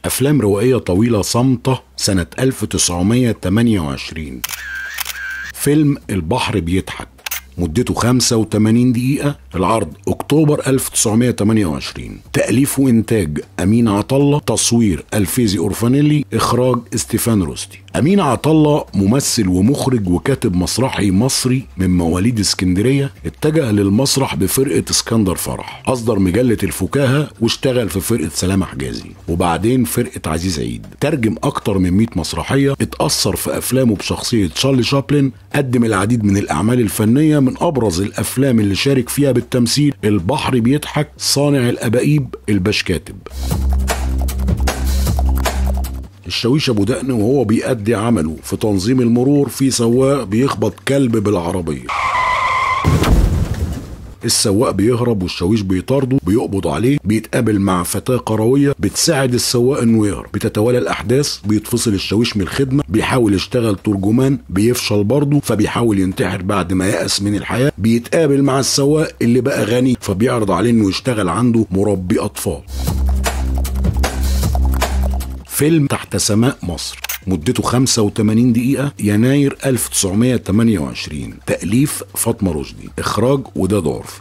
أفلام روائية طويلة صامتة سنة 1928. فيلم البحر بيضحك مدته 85 دقيقة، العرض أكتوبر 1928. تأليف وإنتاج أمين عطلة، تصوير الفيزي أورفانيلي، إخراج استيفان روستي. أمين عطلة ممثل ومخرج وكاتب مسرحي مصري من مواليد اسكندرية، اتجه للمسرح بفرقة اسكندر فرح، أصدر مجلة الفكاهة واشتغل في فرقة سلام حجازي وبعدين فرقة عزيز عيد. ترجم أكتر من 100 مسرحية، اتأثر في أفلامه بشخصية تشارلي شابلن، قدم العديد من الأعمال الفنية، من أبرز الأفلام اللي شارك فيها بالتمثيل البحر بيضحك، صانع الأبائيب، الباشكاتب. الشاويش ابو دقن وهو بيأدي عمله في تنظيم المرور في سواق بيخبط كلب بالعربية، السواق بيهرب والشاويش بيطارده، بيقبض عليه، بيتقابل مع فتاة قروية بتساعد السواق انه يهرب، بتتوالى الاحداث، بيتفصل الشاويش من الخدمة، بيحاول يشتغل ترجمان، بيفشل برضه فبيحاول ينتحر بعد ما يأس من الحياة، بيتقابل مع السواق اللي بقى غني فبيعرض عليه انه يشتغل عنده مربي اطفال. فيلم تحت سماء مصر مدته 85 دقيقة، يناير 1928. تأليف فاطمة رشدي، إخراج وداد عرفي.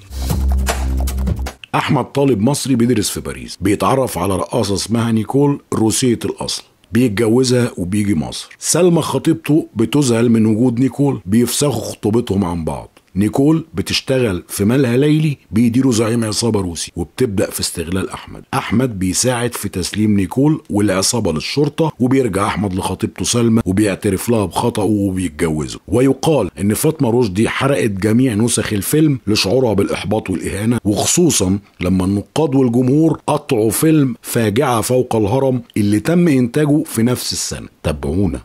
أحمد طالب مصري بيدرس في باريس، بيتعرف على رقاصة اسمها نيكول روسية الأصل، بيتجوزها وبيجي مصر. سلمى خطيبته بتذهل من وجود نيكول، بيفسخوا خطوبتهم عن بعض. نيكول بتشتغل في مالها ليلي بيديروا زعيم عصابة روسي، وبتبدأ في استغلال أحمد بيساعد في تسليم نيكول والعصابة للشرطة، وبيرجع أحمد لخطيبته سلمى وبيعترف لها بخطأه وبيتجوزوا. ويقال إن فاطمة رشدي حرقت جميع نسخ الفيلم لشعورها بالإحباط والإهانة، وخصوصا لما النقاد والجمهور قطعوا فيلم فاجعة فوق الهرم اللي تم إنتاجه في نفس السنة. تابعونا.